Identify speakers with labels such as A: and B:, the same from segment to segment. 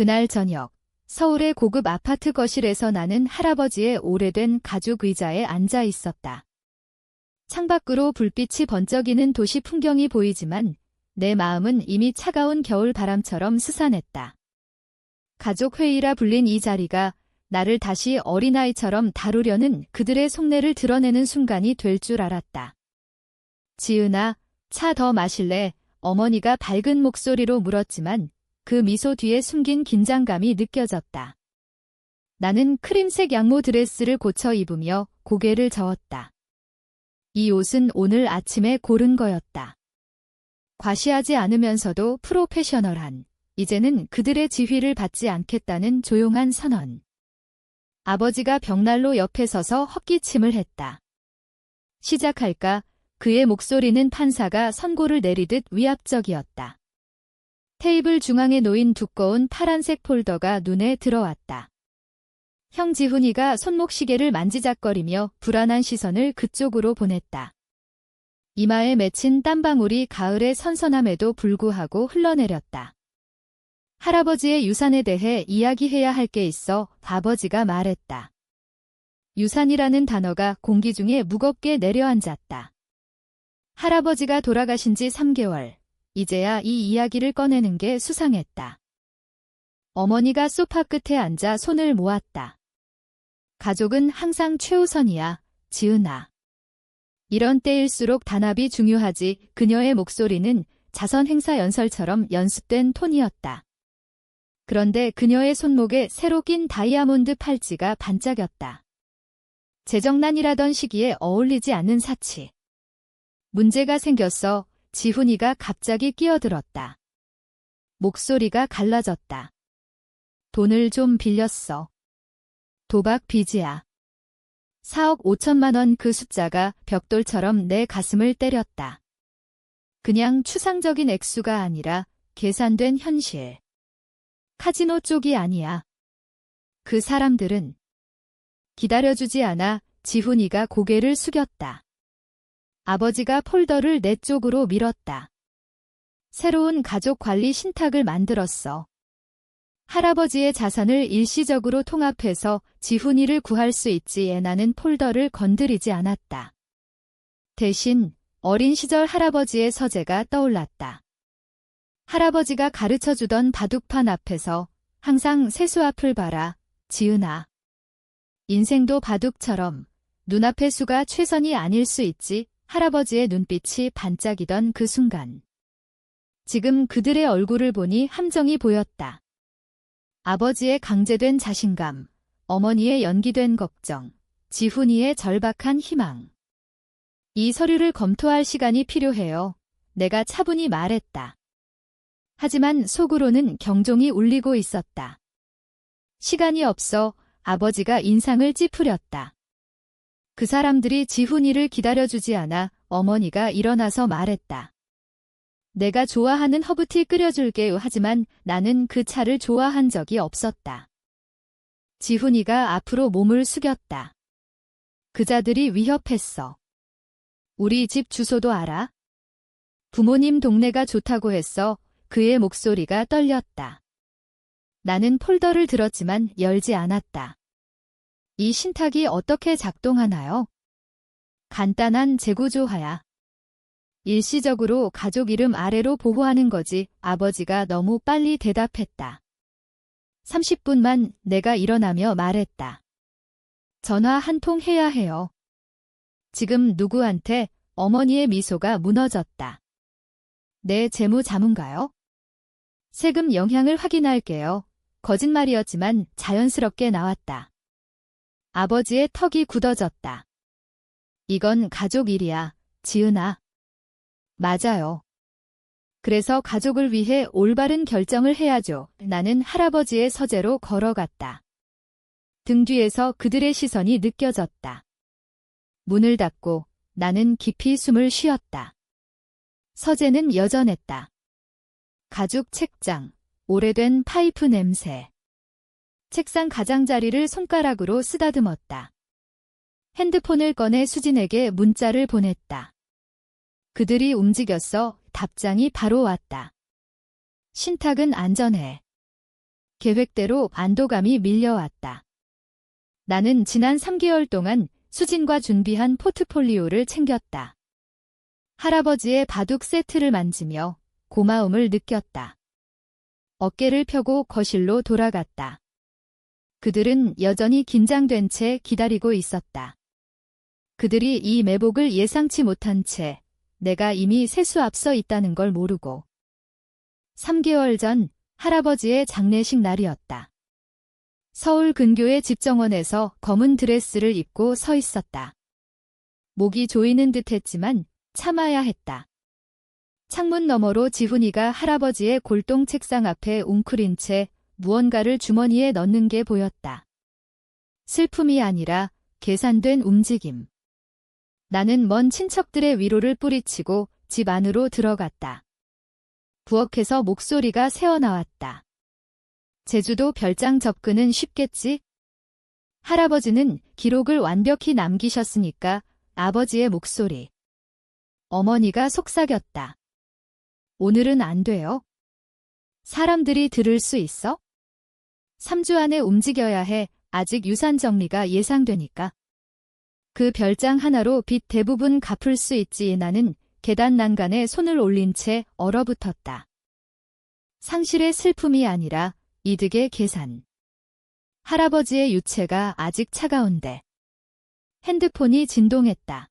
A: 그날 저녁, 서울의 고급 아파트 거실에서 나는 할아버지의 오래된 가죽 의자에 앉아 있었다. 창밖으로 불빛이 번쩍이는 도시 풍경이 보이지만 내 마음은 이미 차가운 겨울 바람처럼 스산했다. 가족 회의라 불린 이 자리가 나를 다시 어린아이처럼 다루려는 그들의 속내를 드러내는 순간이 될 줄 알았다. 지은아, 차 더 마실래? 어머니가 밝은 목소리로 물었지만 그 미소 뒤에 숨긴 긴장감이 느껴졌다. 나는 크림색 양모 드레스를 고쳐 입으며 고개를 저었다. 이 옷은 오늘 아침에 고른 거였다. 과시하지 않으면서도 프로페셔널한, 이제는 그들의 지휘를 받지 않겠다는 조용한 선언. 아버지가 벽난로 옆에 서서 헛기침을 했다. 시작할까? 그의 목소리는 판사가 선고를 내리듯 위압적이었다. 테이블 중앙에 놓인 두꺼운 파란색 폴더가 눈에 들어왔다. 형 지훈이가 손목시계를 만지작거리며 불안한 시선을 그쪽으로 보냈다. 이마에 맺힌 땀방울이 가을의 선선함에도 불구하고 흘러내렸다. 할아버지의 유산에 대해 이야기해야 할 게 있어 아버지가 말했다. 유산이라는 단어가 공기 중에 무겁게 내려앉았다. 할아버지가 돌아가신 지 3개월, 이제야 이 이야기를 꺼내는 게 수상했다. 어머니가 소파 끝에 앉아 손을 모았다. 가족은 항상 최우선이야, 지은아. 이런 때일수록 단합이 중요하지. 그녀의 목소리는 자선 행사 연설처럼 연습된 톤이었다. 그런데 그녀의 손목에 새로 낀 다이아몬드 팔찌가 반짝였다. 재정난이라던 시기에 어울리지 않는 사치. 문제가 생겼어. 지훈이가 갑자기 끼어들었다. 목소리가 갈라졌다. 돈을 좀 빌렸어. 도박 빚이야. 4억 5천만 원. 그 숫자가 벽돌처럼 내 가슴을 때렸다. 그냥 추상적인 액수가 아니라 계산된 현실. 카지노 쪽이 아니야. 그 사람들은 기다려주지 않아. 지훈이가 고개를 숙였다. 아버지가 폴더를 내 쪽으로 밀었다. 새로운 가족 관리 신탁을 만들었어. 할아버지의 자산을 일시적으로 통합해서 지훈이를 구할 수 있지. 나는 폴더를 건드리지 않았다. 대신 어린 시절 할아버지의 서재가 떠올랐다. 할아버지가 가르쳐주던 바둑판 앞에서 항상 세수 앞을 봐라, 지은아. 인생도 바둑처럼 눈앞의 수가 최선이 아닐 수 있지. 할아버지의 눈빛이 반짝이던 그 순간. 지금 그들의 얼굴을 보니 함정이 보였다. 아버지의 강제된 자신감, 어머니의 연기된 걱정, 지훈이의 절박한 희망. 이 서류를 검토할 시간이 필요해요. 내가 차분히 말했다. 하지만 속으로는 경종이 울리고 있었다. 시간이 없어. 아버지가 인상을 찌푸렸다. 그 사람들이 지훈이를 기다려주지 않아. 어머니가 일어나서 말했다. 내가 좋아하는 허브티 끓여줄게요. 하지만 나는 그 차를 좋아한 적이 없었다. 지훈이가 앞으로 몸을 숙였다. 그자들이 위협했어. 우리 집 주소도 알아? 부모님 동네가 좋다고 했어. 그의 목소리가 떨렸다. 나는 폴더를 들었지만 열지 않았다. 이 신탁이 어떻게 작동하나요? 간단한 재구조화야. 일시적으로 가족 이름 아래로 보호하는 거지. 아버지가 너무 빨리 대답했다. 30분만. 내가 일어나며 말했다. 전화 한 통 해야 해요. 지금 누구한테? 어머니의 미소가 무너졌다. 내 재무자문가요? 세금 영향을 확인할게요. 거짓말이었지만 자연스럽게 나왔다. 아버지의 턱이 굳어졌다. 이건 가족 일이야, 지은아. 맞아요. 그래서 가족을 위해 올바른 결정을 해야죠. 나는 할아버지의 서재로 걸어갔다. 등 뒤에서 그들의 시선이 느껴졌다. 문을 닫고 나는 깊이 숨을 쉬었다. 서재는 여전했다. 가죽 책장, 오래된 파이프 냄새. 책상 가장자리를 손가락으로 쓰다듬었다. 핸드폰을 꺼내 수진에게 문자를 보냈다. 그들이 움직였어. 답장이 바로 왔다. 신탁은 안전해. 계획대로 안도감이 밀려왔다. 나는 지난 3개월 동안 수진과 준비한 포트폴리오를 챙겼다. 할아버지의 바둑 세트를 만지며 고마움을 느꼈다. 어깨를 펴고 거실로 돌아갔다. 그들은 여전히 긴장된 채 기다리고 있었다. 그들이 이 매복을 예상치 못한 채 내가 이미 세수 앞서 있다는 걸 모르고. 3개월 전 할아버지의 장례식 날이었다. 서울 근교의 집정원에서 검은 드레스를 입고 서 있었다. 목이 조이는 듯 했지만 참아야 했다. 창문 너머로 지훈이가 할아버지의 골동 책상 앞에 웅크린 채 무언가를 주머니에 넣는 게 보였다. 슬픔이 아니라 계산된 움직임. 나는 먼 친척들의 위로를 뿌리치고 집 안으로 들어갔다. 부엌에서 목소리가 새어나왔다. 제주도 별장 접근은 쉽겠지? 할아버지는 기록을 완벽히 남기셨으니까. 아버지의 목소리. 어머니가 속삭였다. 오늘은 안 돼요. 사람들이 들을 수 있어? 3주 안에 움직여야 해. 아직 유산 정리가 예상되니까. 그 별장 하나로 빚 대부분 갚을 수 있지. 나는 계단 난간에 손을 올린 채 얼어붙었다. 상실의 슬픔이 아니라 이득의 계산. 할아버지의 유체가 아직 차가운데. 핸드폰이 진동했다.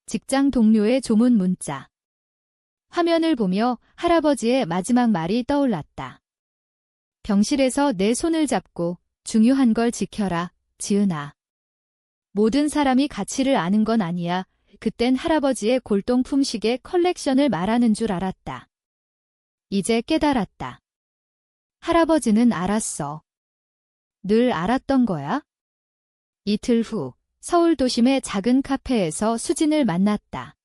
A: 직장 동료의 조문 문자. 화면을 보며 할아버지의 마지막 말이 떠올랐다. 병실에서 내 손을 잡고 중요한 걸 지켜라, 지은아. 모든 사람이 가치를 아는 건 아니야. 그땐 할아버지의 골동 품식의 컬렉션을 말하는 줄 알았다. 이제 깨달았다. 할아버지는 알았어. 늘 알았던 거야? 이틀 후 서울 도심의 작은 카페에서 수진을 만났다.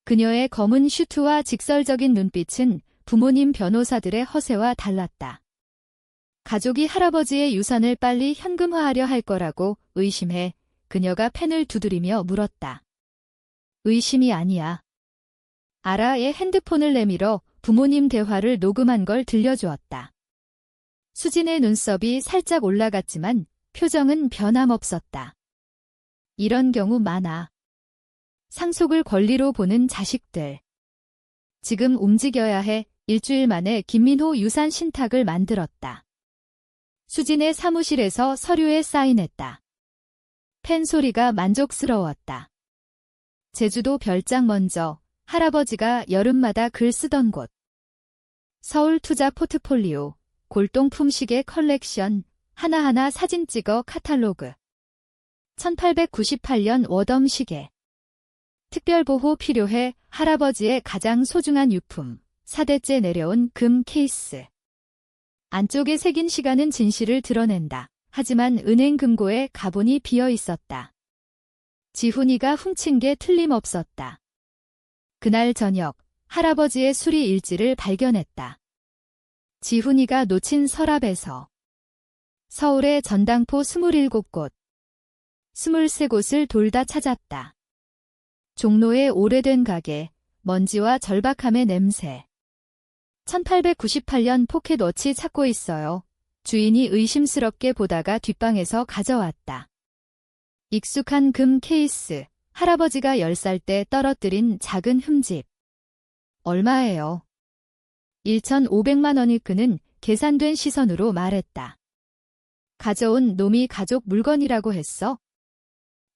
A: 그녀의 검은 슈트와 직설적인 눈빛은 부모님 변호사들의 허세와 달랐다. 가족이 할아버지의 유산을 빨리 현금화하려 할 거라고 의심해 그녀가 펜을 두드리며 물었다. 의심이 아니야. 아라의 핸드폰을 내밀어 부모님 대화를 녹음한 걸 들려주었다. 수진의 눈썹이 살짝 올라갔지만 표정은 변함없었다. 이런 경우 많아. 상속을 권리로 보는 자식들. 지금 움직여야 해. 일주일 만에 김민호 유산 신탁을 만들었다. 수진의 사무실에서 서류에 사인했다. 펜 소리가 만족스러웠다. 제주도 별장 먼저 할아버지가 여름마다 글 쓰던 곳. 서울 투자 포트폴리오, 골동 품식의 컬렉션, 하나하나 사진 찍어 카탈로그. 1898년 워덤 시계. 특별보호 필요해. 할아버지의 가장 소중한 유품, 4대째 내려온 금 케이스. 안쪽에 새긴 시간은 진실을 드러낸다. 하지만 은행 금고에 가본이 비어 있었다. 지훈이가 훔친 게 틀림없었다. 그날 저녁, 할아버지의 수리 일지를 발견했다. 지훈이가 놓친 서랍에서 서울의 전당포 27곳, 23곳을 돌다 찾았다. 종로의 오래된 가게, 먼지와 절박함의 냄새. 1898년 포켓워치 찾고 있어요. 주인이 의심스럽게 보다가 뒷방에서 가져왔다. 익숙한 금 케이스, 할아버지가 10살 때 떨어뜨린 작은 흠집. 얼마예요? 1,500만 원이. 그는 계산된 시선으로 말했다. 가져온 놈이 가족 물건이라고 했어?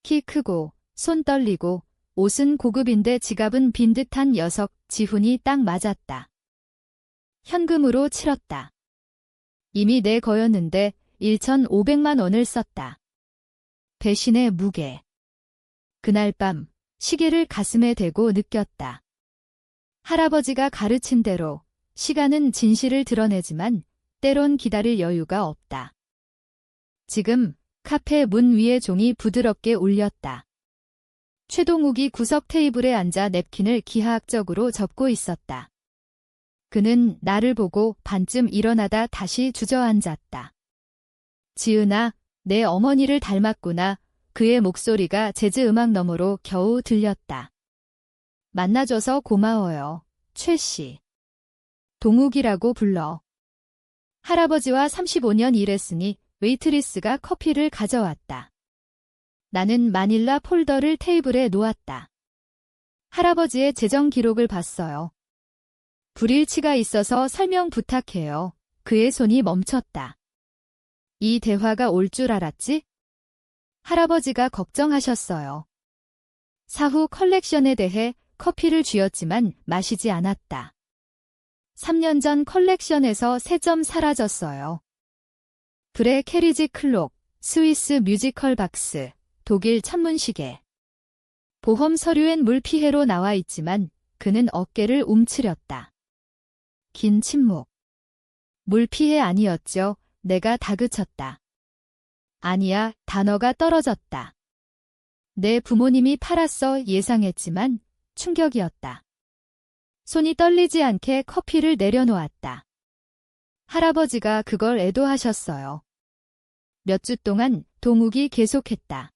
A: 키 크고, 손 떨리고, 옷은 고급인데 지갑은 빈 듯한 녀석. 지훈이 딱 맞았다. 현금으로 치렀다. 이미 내 거였는데 1,500만 원을 썼다. 배신의 무게. 그날 밤 시계를 가슴에 대고 느꼈다. 할아버지가 가르친 대로 시간은 진실을 드러내지만 때론 기다릴 여유가 없다. 지금 카페 문 위에 종이 부드럽게 울렸다. 최동욱이 구석 테이블에 앉아 냅킨을 기하학적으로 접고 있었다. 그는 나를 보고 반쯤 일어나다 다시 주저앉았다. 지은아, 내 어머니를 닮았구나. 그의 목소리가 재즈 음악 너머로 겨우 들렸다. 만나줘서 고마워요, 최 씨. 동욱이라고 불러. 할아버지와 35년 일했으니 웨이트리스가 커피를 가져왔다. 나는 마닐라 폴더를 테이블에 놓았다. 할아버지의 재정 기록을 봤어요. 불일치가 있어서 설명 부탁해요. 그의 손이 멈췄다. 이 대화가 올 줄 알았지? 할아버지가 걱정하셨어요. 사후 컬렉션에 대해 커피를 쥐었지만 마시지 않았다. 3년 전 컬렉션에서 3점 사라졌어요. 브레 캐리지 클록, 스위스 뮤지컬 박스, 독일 천문시계. 보험 서류엔 물피해로 나와 있지만 그는 어깨를 움츠렸다. 긴 침묵. 물피해 아니었죠. 내가 다그쳤다. 아니야, 단어가 떨어졌다. 내 부모님이 팔았어 예상했지만 충격이었다. 손이 떨리지 않게 커피를 내려놓았다. 할아버지가 그걸 애도하셨어요. 몇 주 동안 동욱이 계속했다.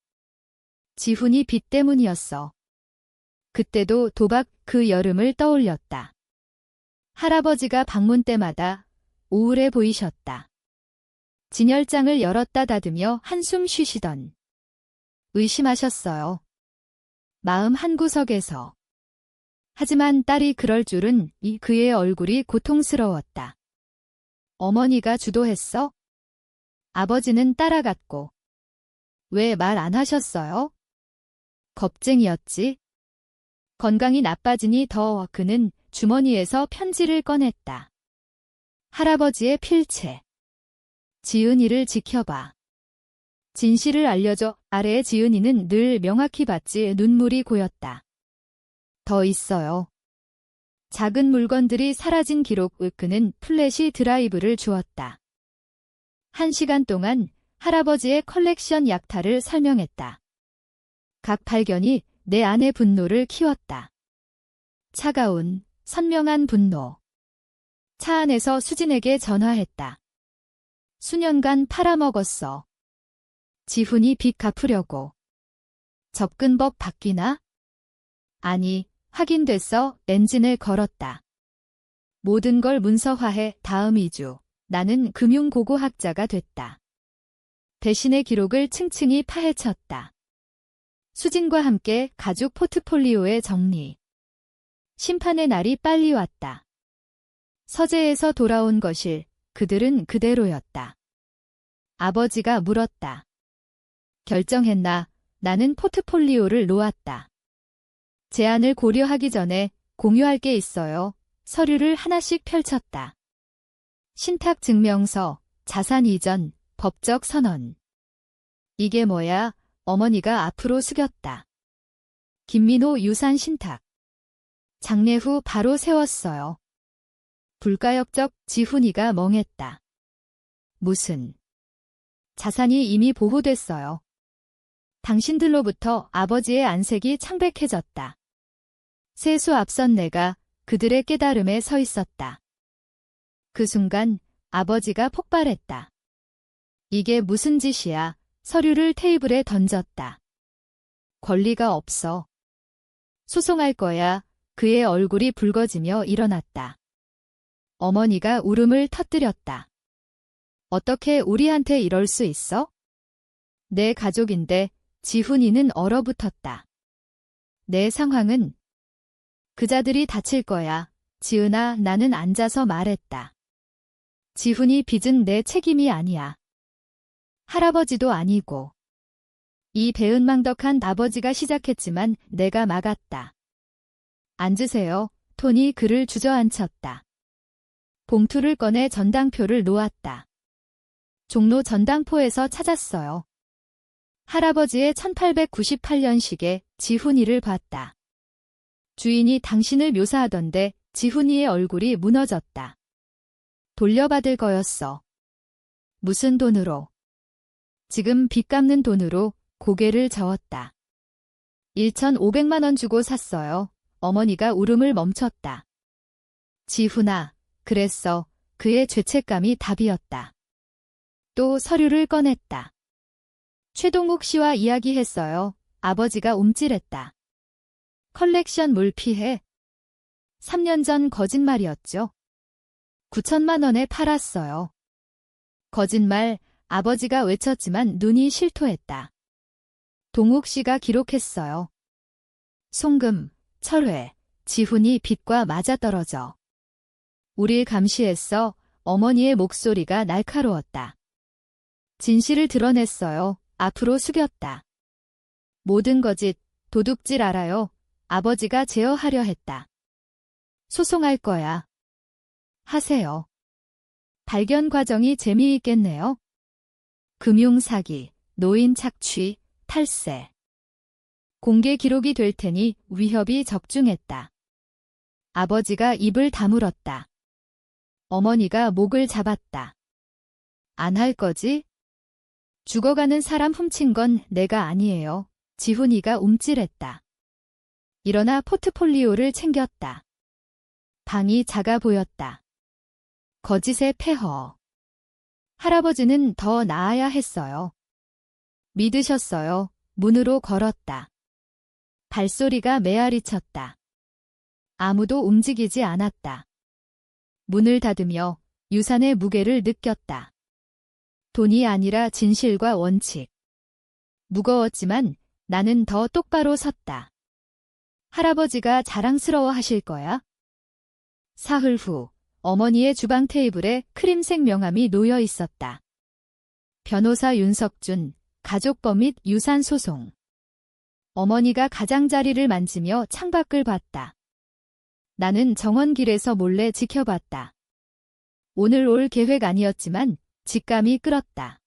A: 지훈이 빚 때문이었어. 그때도 도박 그 여름을 떠올렸다. 할아버지가 방문 때마다 우울해 보이셨다. 진열장을 열었다 닫으며 한숨 쉬시던. 의심하셨어요. 마음 한구석에서. 하지만 딸이 그럴 줄은 그의 얼굴이 고통스러웠다. 어머니가 주도했어? 아버지는 따라갔고. 왜 말 안 하셨어요? 겁쟁이였지. 건강이 나빠지니 더 그는 주머니에서 편지를 꺼냈다. 할아버지의 필체. 지은이를 지켜봐. 진실을 알려줘. 아래의 지은이는 늘 명확히 봤지. 눈물이 고였다. 더 있어요. 작은 물건들이 사라진 기록. 그는 플래시 드라이브를 주었다. 1시간 동안 할아버지의 컬렉션 약탈을 설명했다. 각 발견이 내 안의 분노를 키웠다. 차가운, 선명한 분노. 차 안에서 수진에게 전화했다. 수년간 팔아먹었어. 지훈이 빚 갚으려고. 접근법 바뀌나? 아니, 확인됐어. 엔진을 걸었다. 모든 걸 문서화해. 다음 2주. 나는 금융고고학자가 됐다. 배신의 기록을 층층이 파헤쳤다. 수진과 함께 가족 포트폴리오의 정리. 심판의 날이 빨리 왔다. 서재에서 돌아온 거실. 그들은 그대로였다. 아버지가 물었다. 결정했나? 나는 포트폴리오를 놓았다. 제안을 고려하기 전에 공유할 게 있어요. 서류를 하나씩 펼쳤다. 신탁증명서, 자산 이전, 법적 선언. 이게 뭐야? 어머니가 앞으로 숙였다. 김민호 유산 신탁. 장례 후 바로 세웠어요. 불가역적. 지훈이가 멍했다. 무슨. 자산이 이미 보호됐어요. 당신들로부터 아버지의 안색이 창백해졌다. 세수 앞선 내가 그들의 깨달음에 서 있었다. 그 순간 아버지가 폭발했다. 이게 무슨 짓이야. 서류를 테이블에 던졌다. 권리가 없어. 소송할 거야. 그의 얼굴이 붉어지며 일어났다. 어머니가 울음을 터뜨렸다. 어떻게 우리한테 이럴 수 있어? 내 가족인데. 지훈이는 얼어붙었다. 내 상황은? 그자들이 다칠 거야. 지은아, 나는 앉아서 말했다. 지훈이 빚은 내 책임이 아니야. 할아버지도 아니고. 이 배은망덕한 아버지가 시작했지만 내가 막았다. 앉으세요. 톤이 그를 주저앉혔다. 봉투를 꺼내 전당표를 놓았다. 종로 전당포에서 찾았어요. 할아버지의 1898년식에 지훈이를 봤다. 주인이 당신을 묘사하던데 지훈이의 얼굴이 무너졌다. 돌려받을 거였어. 무슨 돈으로? 지금 빚 갚는 돈으로. 고개를 저었다. 1,500만 원 주고 샀어요. 어머니가 울음을 멈췄다. 지훈아, 그랬어. 그의 죄책감이 답이었다. 또 서류를 꺼냈다. 최동욱 씨와 이야기했어요. 아버지가 움찔했다. 컬렉션 물피해. 3년 전 거짓말이었죠. 9천만 원에 팔았어요. 거짓말, 아버지가 외쳤지만 눈이 실토했다. 동욱 씨가 기록했어요. 송금, 철회, 지훈이 빛과 맞아떨어져. 우릴 감시했어. 어머니의 목소리가 날카로웠다. 진실을 드러냈어요. 앞으로 숙였다. 모든 거짓, 도둑질 알아요. 아버지가 제어하려 했다. 소송할 거야. 하세요. 발견 과정이 재미있겠네요. 금융사기, 노인 착취, 탈세. 공개 기록이 될 테니 위협이 적중했다. 아버지가 입을 다물었다. 어머니가 목을 잡았다. 안 할 거지? 죽어가는 사람 훔친 건 내가 아니에요. 지훈이가 움찔했다. 일어나 포트폴리오를 챙겼다. 방이 작아 보였다. 거짓의 폐허. 할아버지는 더 나아야 했어요. 믿으셨어요. 문으로 걸었다. 발소리가 메아리쳤다. 아무도 움직이지 않았다. 문을 닫으며 유산의 무게를 느꼈다. 돈이 아니라 진실과 원칙. 무거웠지만 나는 더 똑바로 섰다. 할아버지가 자랑스러워 하실 거야? 사흘 후 어머니의 주방 테이블에 크림색 명함이 놓여 있었다. 변호사 윤석준, 가족법 및 유산 소송. 어머니가 가장자리를 만지며 창밖을 봤다. 나는 정원길에서 몰래 지켜봤다. 오늘 올 계획 아니었지만 직감이 끌었다.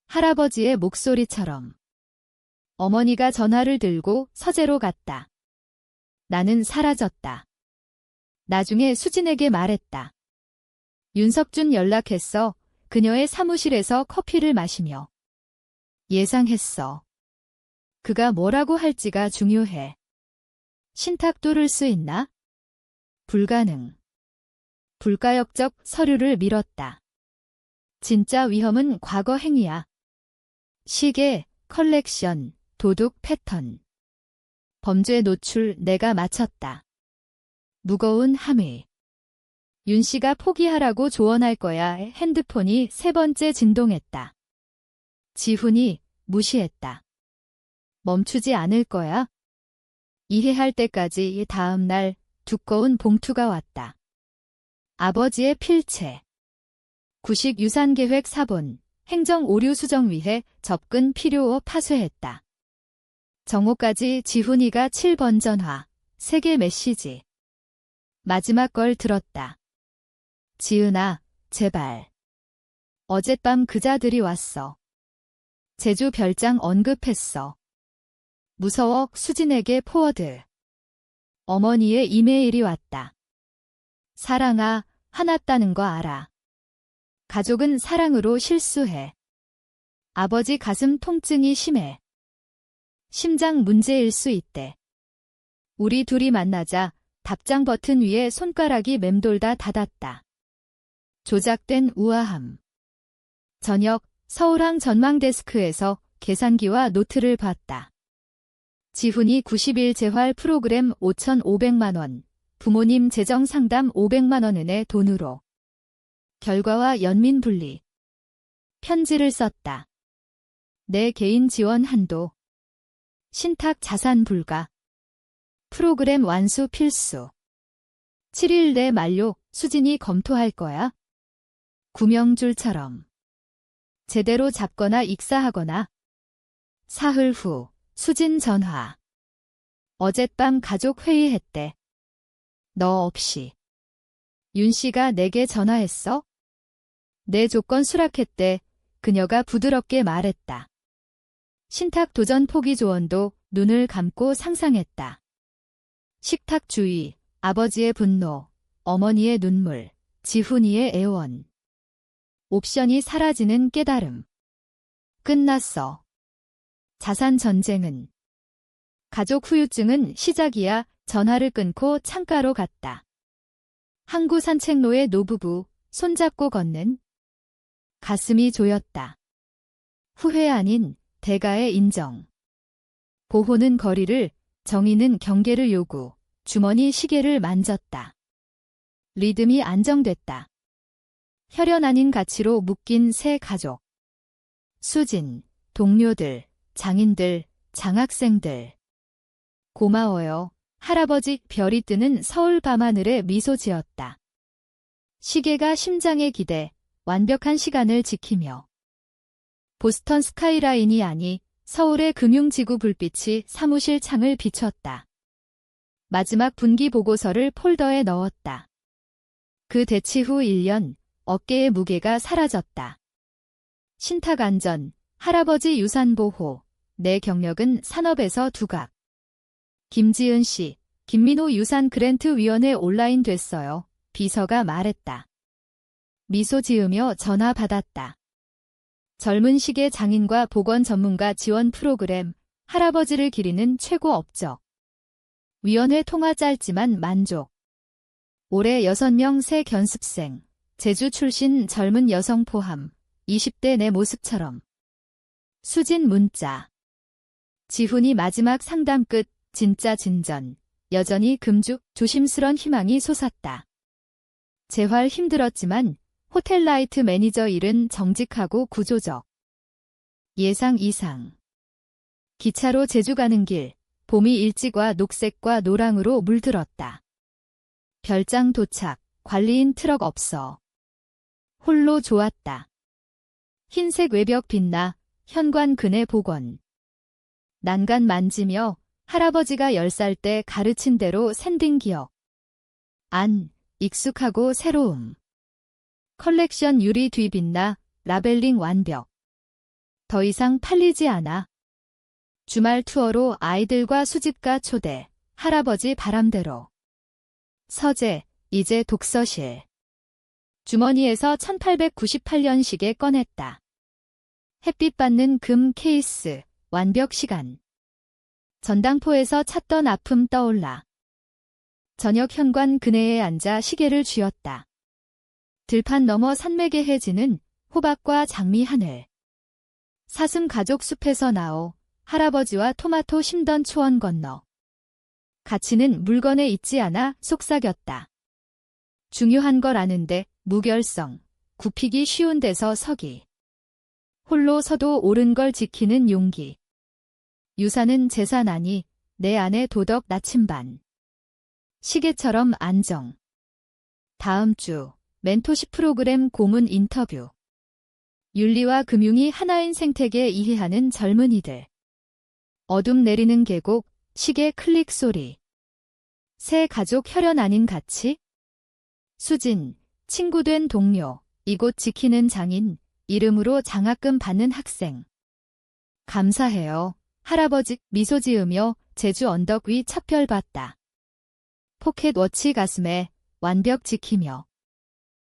A: 할아버지의 목소리처럼. 어머니가 전화를 들고 서재로 갔다. 나는 사라졌다. 나중에 수진에게 말했다. 윤석준 연락했어. 그녀의 사무실에서 커피를 마시며. 예상했어. 그가 뭐라고 할지가 중요해. 신탁 뚫을 수 있나? 불가능. 불가역적 서류를 밀었다. 진짜 위험은 과거 행위야. 시계, 컬렉션, 도둑 패턴. 범죄 노출 내가 맞췄다. 무거운 함의. 윤 씨가 포기하라고 조언할 거야. 핸드폰이 세 번째 진동했다. 지훈이 무시했다. 멈추지 않을 거야? 이해할 때까지. 다음 날 두꺼운 봉투가 왔다. 아버지의 필체. 구식 유산계획 사본, 행정 오류 수정위해 접근 필요어 파쇄했다. 정오까지 지훈이가 7번 전화, 3개 메시지. 마지막 걸 들었다. 지은아, 제발. 어젯밤 그자들이 왔어. 제주 별장 언급했어. 무서워. 수진에게 포워드. 어머니의 이메일이 왔다. 사랑아, 화났다는 거 알아. 가족은 사랑으로 실수해. 아버지 가슴 통증이 심해. 심장 문제일 수 있대. 우리 둘이 만나자. 답장 버튼 위에 손가락이 맴돌다 닫았다. 조작된 우아함. 저녁 서울항 전망데스크에서 계산기와 노트를 봤다. 지훈이 90일 재활 프로그램 5,500만 원, 부모님 재정 상담 500만 원은의 돈으로. 결과와 연민 분리. 편지를 썼다. 내 개인 지원 한도. 신탁 자산 불가. 프로그램 완수 필수. 7일 내 만료. 수진이 검토할 거야. 구명줄처럼. 제대로 잡거나 익사하거나. 사흘 후 수진 전화. 어젯밤 가족 회의했대. 너 없이. 윤 씨가 내게 전화했어? 내 조건 수락했대. 그녀가 부드럽게 말했다. 신탁 도전 포기 조언도 눈을 감고 상상했다. 식탁 주의, 아버지의 분노, 어머니의 눈물, 지훈이의 애원. 옵션이 사라지는 깨달음. 끝났어. 자산 전쟁은. 가족 후유증은 시작이야. 전화를 끊고 창가로 갔다. 항구 산책로의 노부부, 손잡고 걷는. 가슴이 조였다. 후회 아닌 대가의 인정. 보호는 거리를, 정의는 경계를 요구. 주머니 시계를 만졌다. 리듬이 안정됐다. 혈연 아닌 가치로 묶인 새 가족. 수진, 동료들, 장인들, 장학생들. 고마워요. 할아버지. 별이 뜨는 서울 밤하늘에 미소 지었다. 시계가 심장의 기대, 완벽한 시간을 지키며. 보스턴 스카이라인이 아니 서울의 금융지구 불빛이 사무실 창을 비췄다. 마지막 분기 보고서를 폴더에 넣었다. 그 대치 후 1년, 어깨의 무게가 사라졌다. 신탁 안전, 할아버지 유산 보호, 내 경력은 산업에서 두각. 김지은 씨, 김민호 유산 그랜트 위원회 온라인 됐어요. 비서가 말했다. 미소 지으며 전화 받았다. 젊은 시계 장인과 보건 전문가 지원 프로그램, 할아버지를 기리는 최고 업적. 위원회 통화 짧지만 만족. 올해 6명 새 견습생, 제주 출신 젊은 여성 포함, 20대 내 모습처럼. 수진 문자. 지훈이 마지막 상담 끝, 진짜 진전. 여전히 금죽, 조심스런 희망이 솟았다. 재활 힘들었지만 호텔 라이트 매니저 일은 정직하고 구조적. 예상 이상. 기차로 제주 가는 길, 봄이 일찍와 녹색과 노랑으로 물들었다. 별장 도착, 관리인 트럭 없어. 홀로 좋았다. 흰색 외벽 빛나, 현관 그네 복원. 난간 만지며 할아버지가 10살 때 가르친 대로 샌딩 기억. 안, 익숙하고 새로움. 컬렉션 유리 뒤 빛나, 라벨링 완벽. 더 이상 팔리지 않아. 주말 투어로 아이들과 수집가 초대, 할아버지 바람대로. 서재, 이제 독서실. 주머니에서 1898년 시계 꺼냈다. 햇빛 받는 금 케이스, 완벽 시간. 전당포에서 찾던 아픔 떠올라. 저녁 현관 그네에 앉아 시계를 쥐었다. 들판 너머 산맥에 해지는 호박과 장미 하늘. 사슴 가족 숲에서 나오 할아버지와 토마토 심던 초원 건너. 가치는 물건에 있지 않아 속삭였다. 중요한 걸 아는데 무결성, 굽히기 쉬운 데서 서기. 홀로 서도 옳은 걸 지키는 용기. 유산은 재산 아니 내 안의 도덕 나침반. 시계처럼 안정. 다음 주 멘토십 프로그램 고문 인터뷰. 윤리와 금융이 하나인 생태계 이해하는 젊은이들. 어둠 내리는 계곡, 시계 클릭 소리. 새 가족 혈연 아닌 가치? 수진, 친구된 동료, 이곳 지키는 장인, 이름으로 장학금 받는 학생. 감사해요. 할아버지. 미소 지으며 제주 언덕 위 찻별 봤다. 포켓 워치 가슴에 완벽 지키며.